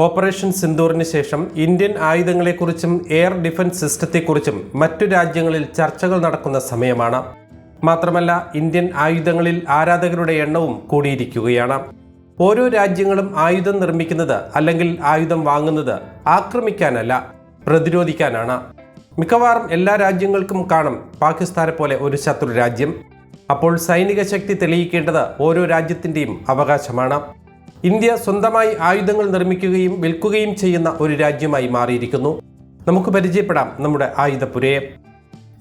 Operation സിന്ദൂറിന് ശേഷം Indian ആയുധങ്ങളെക്കുറിച്ചും air defence സിസ്റ്റത്തെക്കുറിച്ചും മറ്റു രാജ്യങ്ങളിൽ ചർച്ചകൾ നടക്കുന്ന സമയമാണ്. മാത്രമല്ല, ഇന്ത്യൻ ആയുധങ്ങളിൽ ആരാധകരുടെ എണ്ണവും കൂടിയിരിക്കുകയാണ്. ഓരോ രാജ്യങ്ങളും ആയുധം നിർമ്മിക്കുന്നത് അല്ലെങ്കിൽ ആയുധം വാങ്ങുന്നത് ആക്രമിക്കാനല്ല, പ്രതിരോധിക്കാനാണ്. മിക്കവാറും എല്ലാ രാജ്യങ്ങൾക്കും കാണും പാകിസ്ഥാനെ പോലെ ഒരു ശത്രു രാജ്യം. അപ്പോൾ സൈനിക ശക്തി തെളിയിക്കേണ്ടത് ഓരോ രാജ്യത്തിൻ്റെയും അവകാശമാണ്. ഇന്ത്യ സ്വന്തമായി ആയുധങ്ങൾ നിർമ്മിക്കുകയും വിൽക്കുകയും ചെയ്യുന്ന ഒരു രാജ്യമായി മാറിയിരിക്കുന്നു. നമുക്ക് പരിചയപ്പെടാം നമ്മുടെ ആയുധപ്പുരയെ.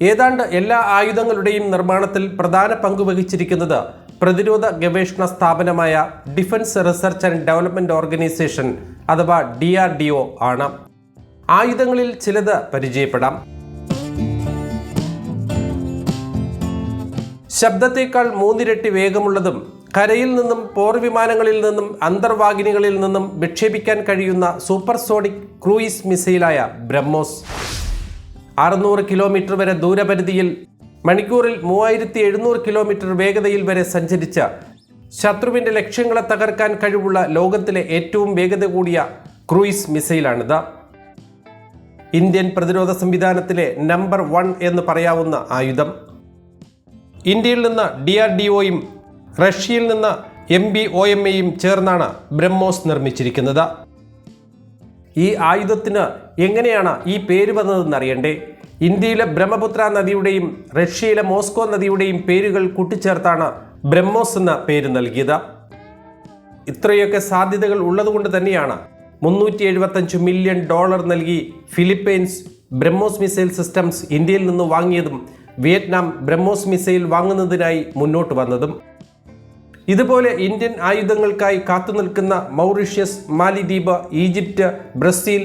ഏതാണ്ട് എല്ലാ ആയുധങ്ങളുടെയും നിർമ്മാണത്തിൽ പ്രധാന പങ്ക് വഹിച്ചിരിക്കുന്നത് പ്രതിരോധ ഗവേഷണ സ്ഥാപനമായ defence research and development organisation അഥവാ DRDO ആണ്. ആയുധങ്ങളിൽ ചിലത് പരിചയപ്പെടാം. ശബ്ദത്തേക്കാൾ 3 ഇരട്ടി വേഗമുള്ളതും കരയിൽ നിന്നും പോർവിമാനങ്ങളിൽ നിന്നും അന്തർവാഹിനികളിൽ നിന്നും വിക്ഷേപിക്കാൻ കഴിയുന്ന സൂപ്പർസോണിക് ക്രൂയിസ് മിസൈലായ ബ്രഹ്മോസ്. 600 കിലോമീറ്റർ വരെ ദൂരപരിധിയിൽ മണിക്കൂറിൽ 3700 കിലോമീറ്റർ വേഗതയിൽ വരെ സഞ്ചരിച്ച ശത്രുവിൻ്റെ ലക്ഷ്യങ്ങളെ തകർക്കാൻ കഴിവുള്ള ലോകത്തിലെ ഏറ്റവും വേഗത കൂടിയ ക്രൂയിസ് മിസൈലാണിത്. ഇന്ത്യൻ പ്രതിരോധ സംവിധാനത്തിലെ നമ്പർ 1 എന്ന് പറയാവുന്ന ആയുധം. ഇന്ത്യയിൽ നിന്ന് DRDOയും റഷ്യയിൽ നിന്ന് MBOMAയും ചേർന്നാണ് ബ്രഹ്മോസ് നിർമ്മിച്ചിരിക്കുന്നത്. ഈ ആയുധത്തിന് എങ്ങനെയാണ് ഈ പേര് വന്നതെന്നറിയണ്ടേ? ഇന്ത്യയിലെ ബ്രഹ്മപുത്ര നദിയുടെയും റഷ്യയിലെ മോസ്കോ നദിയുടെയും പേരുകൾ കൂട്ടിച്ചേർത്താണ് ബ്രഹ്മോസ് എന്ന പേര് നൽകിയത്. ഇത്രയൊക്കെ സാധ്യതകൾ ഉള്ളതുകൊണ്ട് തന്നെയാണ് $375 മില്യൺ നൽകി ഫിലിപ്പൈൻസ് ബ്രഹ്മോസ് മിസൈൽ സിസ്റ്റംസ് ഇന്ത്യയിൽ നിന്ന് വാങ്ങിയതും വിയറ്റ്നാം ബ്രഹ്മോസ് മിസൈൽ വാങ്ങുന്നതിനായി മുന്നോട്ട് വന്നതും. ഇതുപോലെ ഇന്ത്യൻ ആയുധങ്ങൾക്കായി കാത്തുനിൽക്കുന്ന മൗറീഷ്യസ്, മാലിദ്വീപ്, Egypt, Brazil,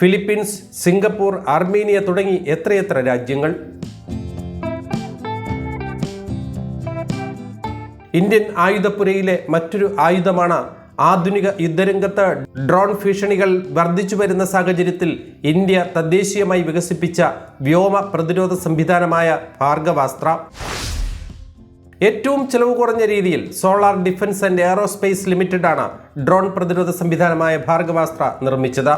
Philippines, Singapore, Armenia തുടങ്ങി എത്രയെത്ര രാജ്യങ്ങൾ. ഇന്ത്യൻ ആയുധപ്പുരയിലെ മറ്റൊരു ആയുധമാണ് ആധുനിക യുദ്ധരംഗത്ത് ഡ്രോൺ ഭീഷണികൾ വർദ്ധിച്ചു വരുന്ന സാഹചര്യത്തിൽ ഇന്ത്യ തദ്ദേശീയമായി വികസിപ്പിച്ച വ്യോമ പ്രതിരോധ സംവിധാനമായ ഭാർഗവാസ്ത്ര. ഏറ്റവും ചെലവ് കുറഞ്ഞ രീതിയിൽ solar defence and aerospace limited ആണ് ഡ്രോൺ പ്രതിരോധ സംവിധാനമായ ഭാർഗവാസ്ത്ര നിർമ്മിച്ചത്.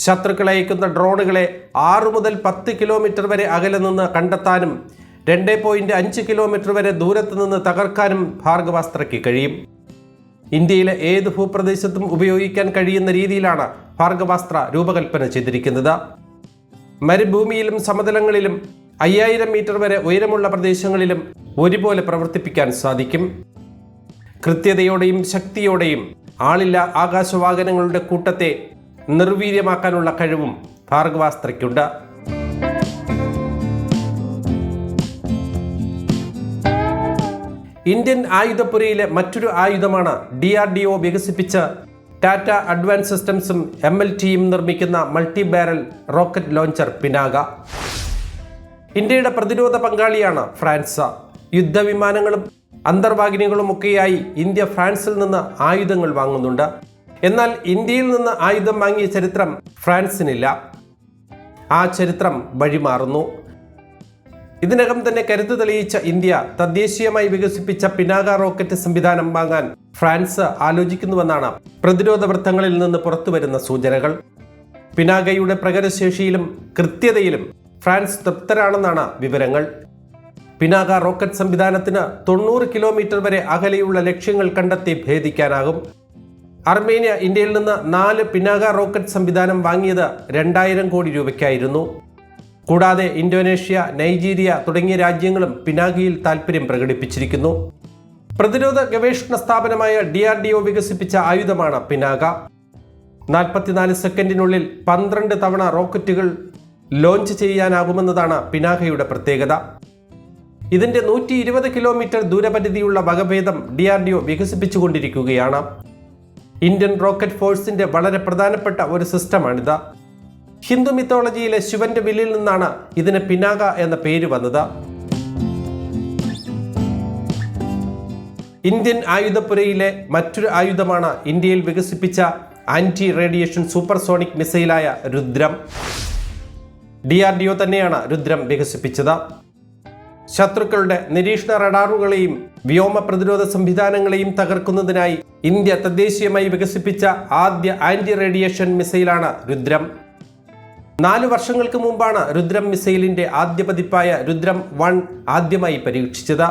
ശത്രുക്കളെ അയക്കുന്ന ഡ്രോണുകളെ 6 മുതൽ 10 കിലോമീറ്റർ വരെ അകലെ നിന്ന് കണ്ടെത്താനും 2.5 കിലോമീറ്റർ വരെ ദൂരത്ത് നിന്ന് തകർക്കാനും ഭാർഗവാസ്ത്രയ്ക്ക് കഴിയും. ഇന്ത്യയിലെ ഏത് ഭൂപ്രദേശത്തും ഉപയോഗിക്കാൻ കഴിയുന്ന രീതിയിലാണ് ഭാർഗവാസ്ത്ര രൂപകൽപ്പന ചെയ്തിരിക്കുന്നത്. മരുഭൂമിയിലും സമതലങ്ങളിലും 5000 മീറ്റർ വരെ ഉയരമുള്ള പ്രദേശങ്ങളിലും ഒരുപോലെ പ്രവർത്തിപ്പിക്കാൻ സാധിക്കും. കൃത്യതയോടെയും ശക്തിയോടെയും ആളില്ലാ ആകാശവാഹനങ്ങളുടെ കൂട്ടത്തെ നിർവീര്യമാക്കാനുള്ള കഴിവും ഭാർഗവാസ്ത്രയ്ക്കുണ്ട്. ഇന്ത്യൻ ആയുധപ്പുരയിലെ മറ്റൊരു ആയുധമാണ് DRDO വികസിപ്പിച്ച ടാറ്റ അഡ്വാൻസ് സിസ്റ്റംസും MLTയും നിർമ്മിക്കുന്ന multi barrel rocket launcher Pinaka. ഇന്ത്യയുടെ പ്രതിരോധ പങ്കാളിയാണ് ഫ്രാൻസ്. യുദ്ധവിമാനങ്ങളും അന്തർവാഹിനികളുമൊക്കെയായി ഇന്ത്യ ഫ്രാൻസിൽ നിന്ന് ആയുധങ്ങൾ വാങ്ങുന്നുണ്ട്. എന്നാൽ ഇന്ത്യയിൽ നിന്ന് ആയുധം വാങ്ങിയ ചരിത്രം ഫ്രാൻസിനില്ല. ആ ചരിത്രം വഴിമാറുന്നു. ഇതിനകം തന്നെ കരുത്ത് തെളിയിച്ച ഇന്ത്യ തദ്ദേശീയമായി വികസിപ്പിച്ച പിനാക റോക്കറ്റ് സംവിധാനം വാങ്ങാൻ ഫ്രാൻസ് ആലോചിക്കുന്നുവെന്നാണ് പ്രതിരോധ വൃത്തങ്ങളിൽ നിന്ന് പുറത്തുവരുന്ന സൂചനകൾ. പിനാകയുടെ പ്രകടനശേഷിയിലും കൃത്യതയിലും ഫ്രാൻസ് തൃപ്തരാണെന്നാണ് വിവരങ്ങൾ. പിനാക റോക്കറ്റ് സംവിധാനത്തിന് 90 കിലോമീറ്റർ വരെ അകലെയുള്ള ലക്ഷ്യങ്ങൾ കണ്ടെത്തി ഭേദിക്കാനാകും. അർമേനിയ ഇന്ത്യയിൽ നിന്ന് 4 പിനാക റോക്കറ്റ് സംവിധാനം വാങ്ങിയത് 2000 കോടി രൂപയ്ക്കായിരുന്നു. കൂടാതെ ഇന്തോനേഷ്യ, നൈജീരിയ തുടങ്ങിയ രാജ്യങ്ങളും പിനാകയിൽ താൽപ്പര്യം പ്രകടിപ്പിച്ചിരിക്കുന്നു. പ്രതിരോധ ഗവേഷണ സ്ഥാപനമായ DRDO വികസിപ്പിച്ച ആയുധമാണ് പിനാക. 44 സെക്കൻഡിനുള്ളിൽ 12 തവണ റോക്കറ്റുകൾ ലോഞ്ച് ചെയ്യാനാകുമെന്നതാണ് പിനാകയുടെ പ്രത്യേകത. ഇതിന്റെ 120 കിലോമീറ്റർ ദൂരപരിധിയുള്ള വകഭേദം DRDO വികസിപ്പിച്ചുകൊണ്ടിരിക്കുകയാണ്. ഇന്ത്യൻ റോക്കറ്റ് ഫോഴ്സിന്റെ വളരെ പ്രധാനപ്പെട്ട ഒരു സിസ്റ്റമാണിത്. ഹിന്ദു മിത്തോളജിയിലെ ശിവന്റെ വില്ലിൽ നിന്നാണ് ഇതിന് പിനാക എന്ന പേര് വന്നത്. ഇന്ത്യൻ ആയുധപ്പുരയിലെ മറ്റൊരു ആയുധമാണ് ഇന്ത്യയിൽ വികസിപ്പിച്ച anti radiation supersonic മിസൈലായ Rudram. DRDO തന്നെയാണ് രുദ്രം വികസിപ്പിച്ചത്. ശത്രുക്കളുടെ നിരീക്ഷണ റഡാറുകളെയും വ്യോമ പ്രതിരോധ സംവിധാനങ്ങളെയും തകർക്കുന്നതിനായി ഇന്ത്യ തദ്ദേശീയമായി വികസിപ്പിച്ച ആദ്യ ആന്റി റേഡിയേഷൻ മിസൈലാണ് രുദ്രം. 4 വർഷങ്ങൾക്ക് മുമ്പാണ് രുദ്രം മിസൈലിന്റെ ആദ്യ പതിപ്പായ രുദ്രം 1 ആദ്യമായി പരീക്ഷിച്ചത്.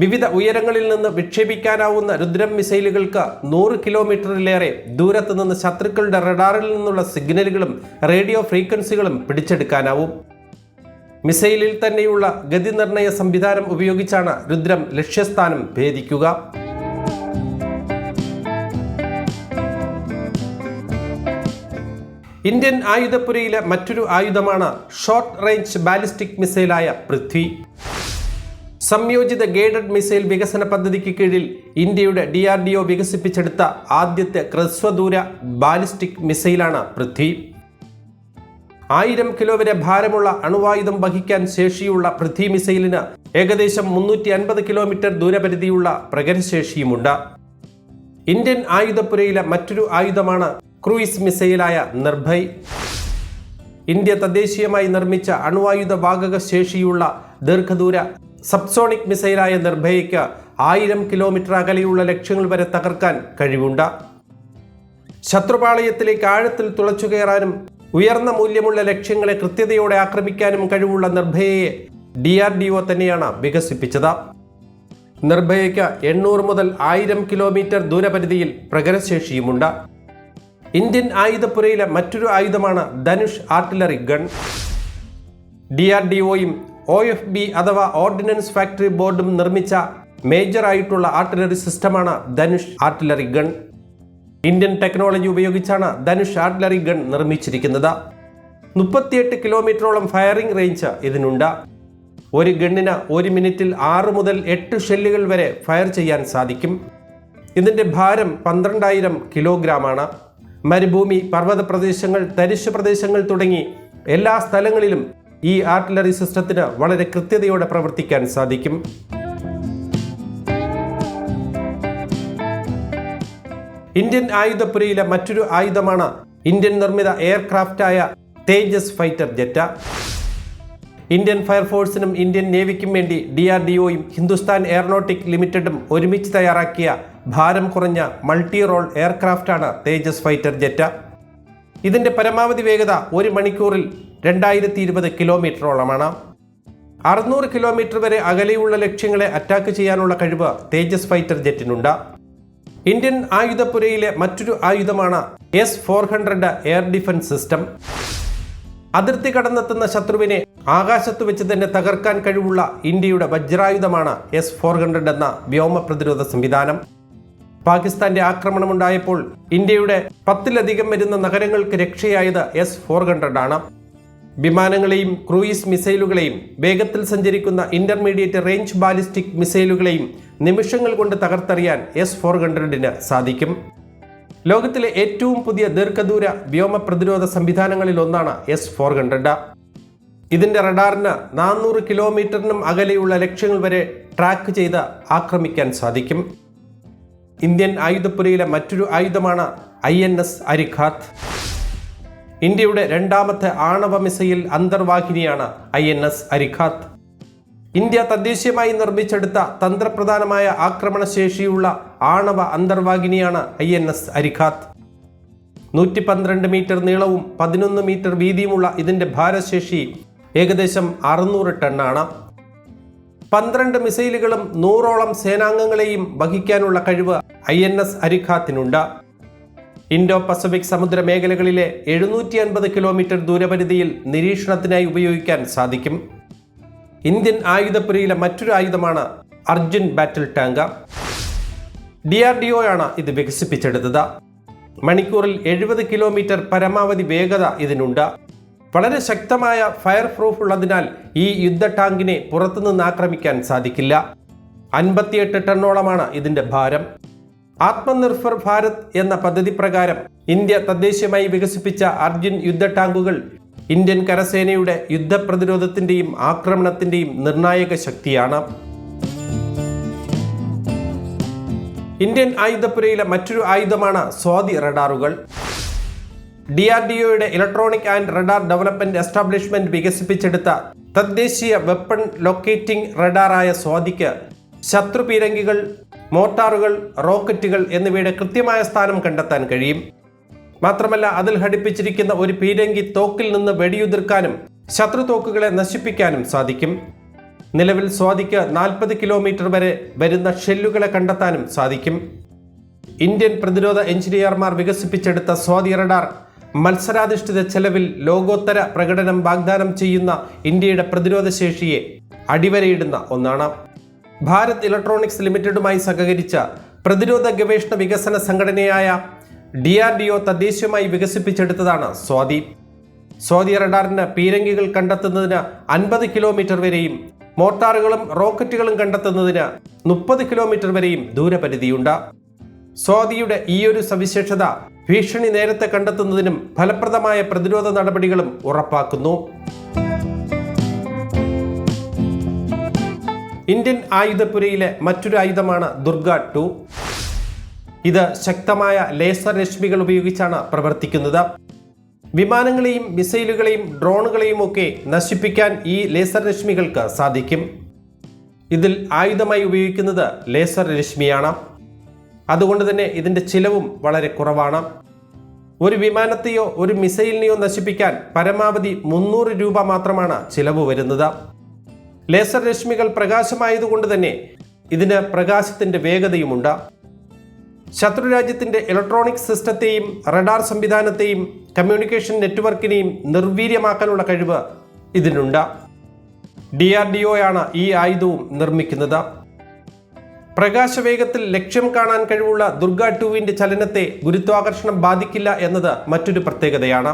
വിവിധ ഉയരങ്ങളിൽ നിന്ന് വിക്ഷേപിക്കാനാവുന്ന രുദ്രം മിസൈലുകൾക്ക് 100 കിലോമീറ്ററിലേറെ ദൂരത്ത് നിന്ന് ശത്രുക്കളുടെ റഡാറിൽ നിന്നുള്ള സിഗ്നലുകളും റേഡിയോ ഫ്രീക്വൻസികളും പിടിച്ചെടുക്കാനാവും. മിസൈലിൽ തന്നെയുള്ള ഗതിനിർണയ സംവിധാനം ഉപയോഗിച്ചാണ് രുദ്രം ലക്ഷ്യസ്ഥാനം ഭേദിക്കുക. ഇന്ത്യൻ ആയുധപ്പുരയിലെ മറ്റൊരു ആയുധമാണ് ഷോർട്ട് റേഞ്ച് ബാലിസ്റ്റിക് മിസൈലായ പൃഥ്വി. സംയോജിത ഗൈഡഡ് മിസൈൽ വികസന പദ്ധതിക്ക് കീഴിൽ ഇന്ത്യയുടെ DRDO വികസിപ്പിച്ചെടുത്ത ആദ്യത്തെ ഹ്രസ്വദൂര ബാലിസ്റ്റിക് മിസൈലാണ് പൃഥ്വി. 1000 കിലോ വരെ ഭാരമുള്ള അണുവായുധം വഹിക്കാൻ ശേഷിയുള്ള പൃഥ്വി മിസൈലിന് ഏകദേശം 350 കിലോമീറ്റർ ദൂരപരിധിയുള്ള പ്രകരശേഷിയുമുണ്ട്. ഇന്ത്യൻ ആയുധപ്പുരയിലെ മറ്റൊരു ആയുധമാണ് ക്രൂയിസ് മിസൈലായ നിർഭയ്. ഇന്ത്യ തദ്ദേശീയമായി നിർമ്മിച്ച അണുവായുധ വാഹക ശേഷിയുള്ള ദീർഘദൂര സബ്സോണിക് മിസൈലായ നിർഭയയ്ക്ക് 1000 കിലോമീറ്റർ അകലെയുള്ള ലക്ഷ്യങ്ങൾ വരെ തകർക്കാൻ കഴിവുണ്ട്. ശത്രുപാളയത്തിലേക്ക് ആഴത്തിൽ തുളച്ചു കയറാനും ഉയർന്ന മൂല്യമുള്ള ലക്ഷ്യങ്ങളെ കൃത്യതയോടെ ആക്രമിക്കാനും കഴിവുള്ള നിർഭയയെ DRDO തന്നെയാണ് വികസിപ്പിച്ചത്. നിർഭയയ്ക്ക് 800 മുതൽ 1000 കിലോമീറ്റർ ദൂരപരിധിയിൽ പ്രകരശേഷിയുമുണ്ട്. ഇന്ത്യൻ ആയുധപ്പുരയിലെ മറ്റൊരു ആയുധമാണ് ധനുഷ് ആർട്ടിലറി ഗൺ. DRDOയും OFB അഥവാ ഓർഡിനൻസ് ഫാക്ടറി ബോർഡും നിർമ്മിച്ച മേജർ ആയിട്ടുള്ള ആർട്ടിലറി സിസ്റ്റമാണ് Dhanush artillery gun. Indian technology ഉപയോഗിച്ചാണ് ധനുഷ് ആർട്ടിലറി ഗൺ നിർമ്മിച്ചിരിക്കുന്നത്. 38 കിലോമീറ്ററോളം ഫയറിംഗ് റേഞ്ച് ഇതിനുണ്ട്. ഒരു ഗണ്ണിന് 1 മിനിറ്റിൽ 6 മുതൽ 8 ഷെല്ലുകൾ വരെ ഫയർ ചെയ്യാൻ സാധിക്കും. ഇതിൻ്റെ ഭാരം 12,000 കിലോഗ്രാമാണ്. മരുഭൂമി, പർവ്വത പ്രദേശങ്ങൾ, തരിശു പ്രദേശങ്ങൾ തുടങ്ങി എല്ലാ സ്ഥലങ്ങളിലും ഈ ആർട്ടിലറി സിസ്റ്റത്തിന് വളരെ കൃത്യതയോടെ പ്രവർത്തിക്കാൻ സാധിക്കും. ഇന്ത്യൻ ആയുധപ്പുരയിലെ മറ്റൊരു ആയുധമാണ് ഇന്ത്യൻ നിർമ്മിത എയർക്രാഫ്റ്റായ തേജസ് ഫൈറ്റർ ജെറ്റ്. ഇന്ത്യൻ ഫയർഫോഴ്സിനും ഇന്ത്യൻ നേവിക്കും വേണ്ടി DRDOയും ഹിന്ദുസ്ഥാൻ എയറോനോട്ടിക് ലിമിറ്റഡും ഒരുമിച്ച് തയ്യാറാക്കിയ ഭാരം കുറഞ്ഞ മൾട്ടി റോൾ എയർക്രാഫ്റ്റാണ് തേജസ് ഫൈറ്റർ ജെറ്റ്. ഇതിൻ്റെ പരമാവധി വേഗത 1 മണിക്കൂറിൽ 2020 കിലോമീറ്ററോളമാണ്. 600 കിലോമീറ്റർ വരെ അകലെയുള്ള ലക്ഷ്യങ്ങളെ അറ്റാക്ക് ചെയ്യാനുള്ള കഴിവ് തേജസ് ഫൈറ്റർ ജെറ്റിനുണ്ട്. ഇന്ത്യൻ ആയുധപ്പുരയിലെ മറ്റൊരു ആയുധമാണ് S-400 എയർ ഡിഫൻസ് സിസ്റ്റം. അതിർത്തി കടന്നെത്തുന്ന ശത്രുവിനെ ആകാശത്ത് വെച്ച് തന്നെ തകർക്കാൻ കഴിവുള്ള ഇന്ത്യയുടെ വജ്രായുധമാണ് S-400 എന്ന വ്യോമ പ്രതിരോധ സംവിധാനം. പാകിസ്ഥാന്റെ ആക്രമണമുണ്ടായപ്പോൾ ഇന്ത്യയുടെ 10-ലധികം വരുന്ന നഗരങ്ങൾക്ക് രക്ഷയായത് S-400 ആണ്. വിമാനങ്ങളെയും ക്രൂയിസ് മിസൈലുകളെയും വേഗത്തിൽ സഞ്ചരിക്കുന്ന ഇന്റർമീഡിയറ്റ് റേഞ്ച് ബാലിസ്റ്റിക് മിസൈലുകളെയും നിമിഷങ്ങൾ കൊണ്ട് തകർത്തെറിയാൻ S-400 സാധിക്കും. ലോകത്തിലെ ഏറ്റവും പുതിയ ദീർഘദൂര വ്യോമ പ്രതിരോധ സംവിധാനങ്ങളിൽ ഒന്നാണ് S-400. ഇതിൻ്റെ റഡാറിന് 400 കിലോമീറ്ററിനും അകലെയുള്ള ലക്ഷ്യങ്ങൾ വരെ ട്രാക്ക് ചെയ്ത് ആക്രമിക്കാൻ സാധിക്കും. ഇന്ത്യൻ ആയുധപ്പുരയിലെ മറ്റൊരു ആയുധമാണ് INS അരിഖാത്ത്. ഇന്ത്യയുടെ 2ാമത്തെ ആണവ മിസൈൽ അന്തർവാഹിനിയാണ് INS അരിഖാത്ത്. ഇന്ത്യ തദ്ദേശീയമായി നിർമ്മിച്ചെടുത്ത തന്ത്രപ്രധാനമായ ആക്രമണശേഷിയുള്ള ആണവ അന്തർവാഹിനിയാണ് INS അരിഖാത്ത്. 112 മീറ്റർ നീളവും 11 മീറ്റർ വീതിയുമുള്ള ഇതിൻ്റെ ഭാരശേഷി ഏകദേശം 600 ടണ്ണാണ്. 12 മിസൈലുകളും 100ഓളം സേനാംഗങ്ങളെയും വഹിക്കാനുള്ള കഴിവ് INS അരിഖാത്തിനുണ്ട്. ഇൻഡോ പസഫിക് സമുദ്ര മേഖലകളിലെ 750 കിലോമീറ്റർ ദൂരപരിധിയിൽ നിരീക്ഷണത്തിനായി ഉപയോഗിക്കാൻ സാധിക്കും. ഇന്ത്യൻ ആയുധപ്പുരയിലെ മറ്റൊരു ആയുധമാണ് അർജുൻ ബാറ്റിൽ ടാങ്ക്. DRDOയാണ് ഇത് വികസിപ്പിച്ചെടുത്തത്. മണിക്കൂറിൽ 70 കിലോമീറ്റർ പരമാവധി വേഗത ഇതിനുണ്ട്. വളരെ ശക്തമായ ഫയർ പ്രൂഫ് ഉള്ളതിനാൽ ഈ യുദ്ധ ടാങ്കിനെ പുറത്തുനിന്ന് ആക്രമിക്കാൻ സാധിക്കില്ല. 58 ടണ്ണോളമാണ് ഇതിൻ്റെ ഭാരം. ആത്മനിർഭർ ഭാരത് എന്ന പദ്ധതി പ്രകാരം ഇന്ത്യ തദ്ദേശീയമായി വികസിപ്പിച്ച അർജുൻ യുദ്ധ ടാങ്കുകൾ ഇന്ത്യൻ കരസേനയുടെ യുദ്ധപ്രതിരോധത്തിൻ്റെയും ആക്രമണത്തിൻ്റെയും നിർണായക ശക്തിയാണ്. ഇന്ത്യൻ ആയുധപ്പുരയിലെ മറ്റൊരു ആയുധമാണ് സ്വാതി റഡാറുകൾ. DRDOയുടെ electronic and radar development establishment വികസിപ്പിച്ചെടുത്ത തദ്ദേശീയ വെപ്പൺ ലൊക്കേറ്റിംഗ് റഡാറായ സ്വാതിക്ക് ശത്രു പീരങ്കികൾ, മോർട്ടാറുകൾ, റോക്കറ്റുകൾ എന്നിവയുടെ കൃത്യമായ സ്ഥാനം കണ്ടെത്താൻ കഴിയും. മാത്രമല്ല, അതിൽ ഘടിപ്പിച്ചിരിക്കുന്ന ഒരു പീരങ്കി തോക്കിൽ നിന്ന് വെടിയുതിർക്കാനും ശത്രു തോക്കുകളെ നശിപ്പിക്കാനും സാധിക്കും. നിലവിൽ സ്വാതിക്ക് 40 കിലോമീറ്റർ വരെ വരുന്ന ഷെല്ലുകളെ കണ്ടെത്താനും സാധിക്കും. ഇന്ത്യൻ പ്രതിരോധ എഞ്ചിനീയർമാർ വികസിപ്പിച്ചെടുത്ത സ്വാതി റഡാർ മത്സരാധിഷ്ഠിത ചെലവിൽ ലോകോത്തര പ്രകടനം വാഗ്ദാനം ചെയ്യുന്ന ഇന്ത്യയുടെ പ്രതിരോധ ശേഷിയെ അടിവരയിടുന്ന ഒന്നാണ്. ഭാരത് ഇലക്ട്രോണിക്സ് ലിമിറ്റഡുമായി സഹകരിച്ച പ്രതിരോധ ഗവേഷണ വികസന സംഘടനയായ DRDO തദ്ദേശീയമായി വികസിപ്പിച്ചെടുത്തതാണ് സ്വാതി. സ്വാതി റഡാറിന് പീരങ്കികൾ കണ്ടെത്തുന്നതിന് 50 കിലോമീറ്റർ വരെയും മോർട്ടാറുകളും റോക്കറ്റുകളും കണ്ടെത്തുന്നതിന് 30 കിലോമീറ്റർ വരെയും ദൂരപരിധിയുണ്ട്. സ്വാതിയുടെ ഈയൊരു സവിശേഷത ഭീഷണി നേരത്തെ കണ്ടെത്തുന്നതിനും ഫലപ്രദമായ പ്രതിരോധ നടപടികളും ഉറപ്പാക്കുന്നു. ഇന്ത്യൻ ആയുധപ്പുരയിലെ മറ്റൊരു ആയുധമാണ് ദുർഗ 2. ഇത് ശക്തമായ ലേസർ രശ്മികൾ ഉപയോഗിച്ചാണ് പ്രവർത്തിക്കുന്നത്. വിമാനങ്ങളെയും മിസൈലുകളെയും ഡ്രോണുകളെയും ഒക്കെ നശിപ്പിക്കാൻ ഈ ലേസർ രശ്മികൾക്ക് സാധിക്കും. ഇതിൽ ആയുധമായി ഉപയോഗിക്കുന്നത് ലേസർ രശ്മിയാണ്. അതുകൊണ്ട് തന്നെ ഇതിൻ്റെ ചിലവും വളരെ കുറവാണ്. ഒരു വിമാനത്തെയോ ഒരു മിസൈലിനെയോ നശിപ്പിക്കാൻ പരമാവധി 300 രൂപ മാത്രമാണ് ചിലവ് വരുന്നത്. ലേസർ രശ്മികൾ പ്രകാശമായതുകൊണ്ട് തന്നെ ഇതിന് പ്രകാശത്തിൻ്റെ വേഗതയുമുണ്ട്. ശത്രുരാജ്യത്തിൻ്റെ ഇലക്ട്രോണിക് സിസ്റ്റത്തെയും റഡാർ സംവിധാനത്തെയും കമ്മ്യൂണിക്കേഷൻ നെറ്റ്വർക്കിനെയും നിർവീര്യമാക്കാനുള്ള കഴിവ് ഇതിനുണ്ട്. DRDOയാണ് ഈ ആയുധവും നിർമ്മിക്കുന്നത്. പ്രകാശവേഗത്തിൽ ലക്ഷ്യം കാണാൻ കഴിവുള്ള ദുർഗ 2വിൻ്റെ ചലനത്തെ ഗുരുത്വാകർഷണം ബാധിക്കില്ല എന്നത് മറ്റൊരു പ്രത്യേകതയാണ്.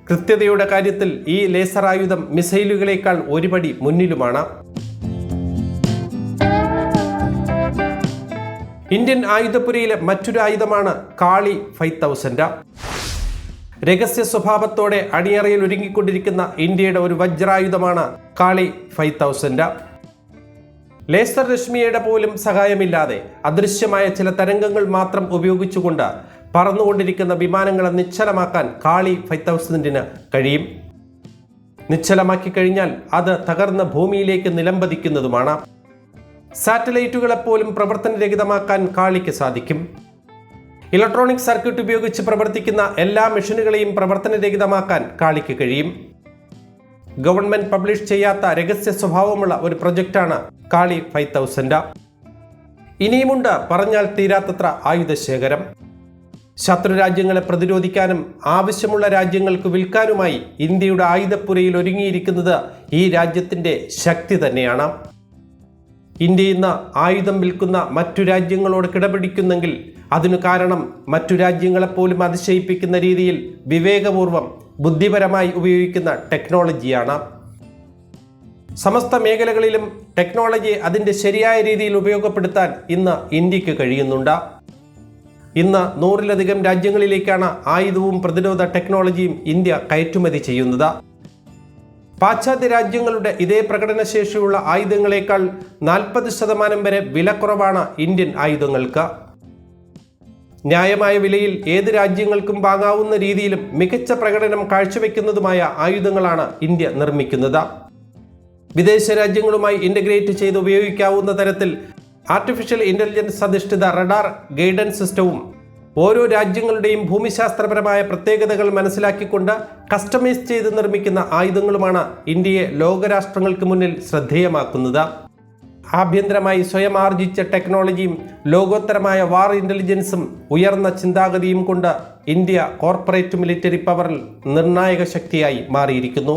കൃത്യതയുടെ കാര്യത്തിൽ ഈ ലേസർ ആയുധം മിസൈലുകളേക്കാൾ ഒരുപടി മുന്നിലുമാണ്. ഇന്ത്യൻ ആയുധപ്പുരയിലെ മറ്റൊരു ആയുധമാണ് കാളി 5000. രഹസ്യ സ്വഭാവത്തോടെ അണിയറയിൽ ഒരുങ്ങിക്കൊണ്ടിരിക്കുന്ന ഇന്ത്യയുടെ ഒരു വജ്രായുധമാണ് കാളി 5000. ലേസർ രശ്മിയുടെ പോലും സഹായമില്ലാതെ അദൃശ്യമായ ചില തരംഗങ്ങൾ മാത്രം ഉപയോഗിച്ചുകൊണ്ട് പറന്നുകൊണ്ടിരിക്കുന്ന വിമാനങ്ങളെ നിശ്ചലമാക്കാൻ കാളി 5000 കഴിയും. നിശ്ചലമാക്കി കഴിഞ്ഞാൽ അത് തകർന്ന ഭൂമിയിലേക്ക് നിലംപതിക്കുന്നതുമാണ്. സാറ്റലൈറ്റുകളെപ്പോലും പ്രവർത്തനരഹിതമാക്കാൻ കാളിക്ക് സാധിക്കും. ഇലക്ട്രോണിക് സർക്യൂട്ട് ഉപയോഗിച്ച് പ്രവർത്തിക്കുന്ന എല്ലാ മെഷീനുകളെയും പ്രവർത്തനരഹിതമാക്കാൻ കാളിക്ക് കഴിയും. ഗവൺമെന്റ് പബ്ലിഷ് ചെയ്യാത്ത രഹസ്യ സ്വഭാവമുള്ള ഒരു പ്രൊജക്റ്റാണ് കാളി 5000. ഇനിയുമുണ്ട് പറഞ്ഞാൽ തീരാത്തത്ര ആയുധശേഖരം. ശത്രു രാജ്യങ്ങളെ പ്രതിരോധിക്കാനും ആവശ്യമുള്ള രാജ്യങ്ങൾക്ക് വിൽക്കാനുമായി ഇന്ത്യയുടെ ആയുധപ്പുരയിൽ ഒരുങ്ങിയിരിക്കുന്നത് ഈ രാജ്യത്തിൻ്റെ ശക്തി തന്നെയാണ്. ഇന്ത്യ ഇന്ന് ആയുധം വിൽക്കുന്ന മറ്റു രാജ്യങ്ങളോട് കിടപിടിക്കുന്നെങ്കിൽ അതിനു കാരണം മറ്റു രാജ്യങ്ങളെപ്പോലും അതിശയിപ്പിക്കുന്ന രീതിയിൽ വിവേകപൂർവം ബുദ്ധിപരമായി ഉപയോഗിക്കുന്ന ടെക്നോളജിയാണ്. സമസ്ത മേഖലകളിലും ടെക്നോളജി അതിൻ്റെ ശരിയായ രീതിയിൽ ഉപയോഗപ്പെടുത്താൻ ഇന്ന് ഇന്ത്യക്ക് കഴിയുന്നുണ്ട്. ഇന്ന് 100-ലധികം രാജ്യങ്ങളിലേക്കാണ് ആയുധവും പ്രതിരോധ ടെക്നോളജിയും ഇന്ത്യ കയറ്റുമതി ചെയ്യുന്നത്. പാശ്ചാത്യ രാജ്യങ്ങളുടെ ഇതേ പ്രകടനശേഷിയുള്ള ആയുധങ്ങളെക്കാൾ 40% വരെ വിലക്കുറവാണ് ഇന്ത്യൻ ആയുധങ്ങൾക്ക്. ന്യായമായ വിലയിൽ ഏത് രാജ്യങ്ങൾക്കും വാങ്ങാവുന്ന രീതിയിലും മികച്ച പ്രകടനം കാഴ്ചവെക്കുന്നതുമായ ആയുധങ്ങളാണ് ഇന്ത്യ നിർമ്മിക്കുന്നത്. വിദേശ രാജ്യങ്ങളുമായി ഇൻ്റഗ്രേറ്റ് ചെയ്ത് ഉപയോഗിക്കാവുന്ന തരത്തിൽ ആർട്ടിഫിഷ്യൽ ഇൻ്റലിജൻസ് അധിഷ്ഠിത റഡാർ ഗൈഡൻസ് സിസ്റ്റവും ഓരോ രാജ്യങ്ങളുടെയും ഭൂമിശാസ്ത്രപരമായ പ്രത്യേകതകൾ മനസ്സിലാക്കിക്കൊണ്ട് കസ്റ്റമൈസ് ചെയ്ത് നിർമ്മിക്കുന്ന ആയുധങ്ങളുമാണ് ഇന്ത്യയെ ലോകരാഷ്ട്രങ്ങൾക്ക് മുന്നിൽ ശ്രദ്ധേയമാക്കുന്നത്. ആഭ്യന്തരമായി സ്വയം ആർജിച്ച ടെക്നോളജിയും ലോകോത്തരമായ വാർ ഇൻ്റലിജൻസും ഉയർന്ന ചിന്താഗതിയും കൊണ്ട് ഇന്ത്യ കോർപ്പറേറ്റ് മിലിറ്ററി പവറിൽ നിർണായക ശക്തിയായി മാറിയിരിക്കുന്നു.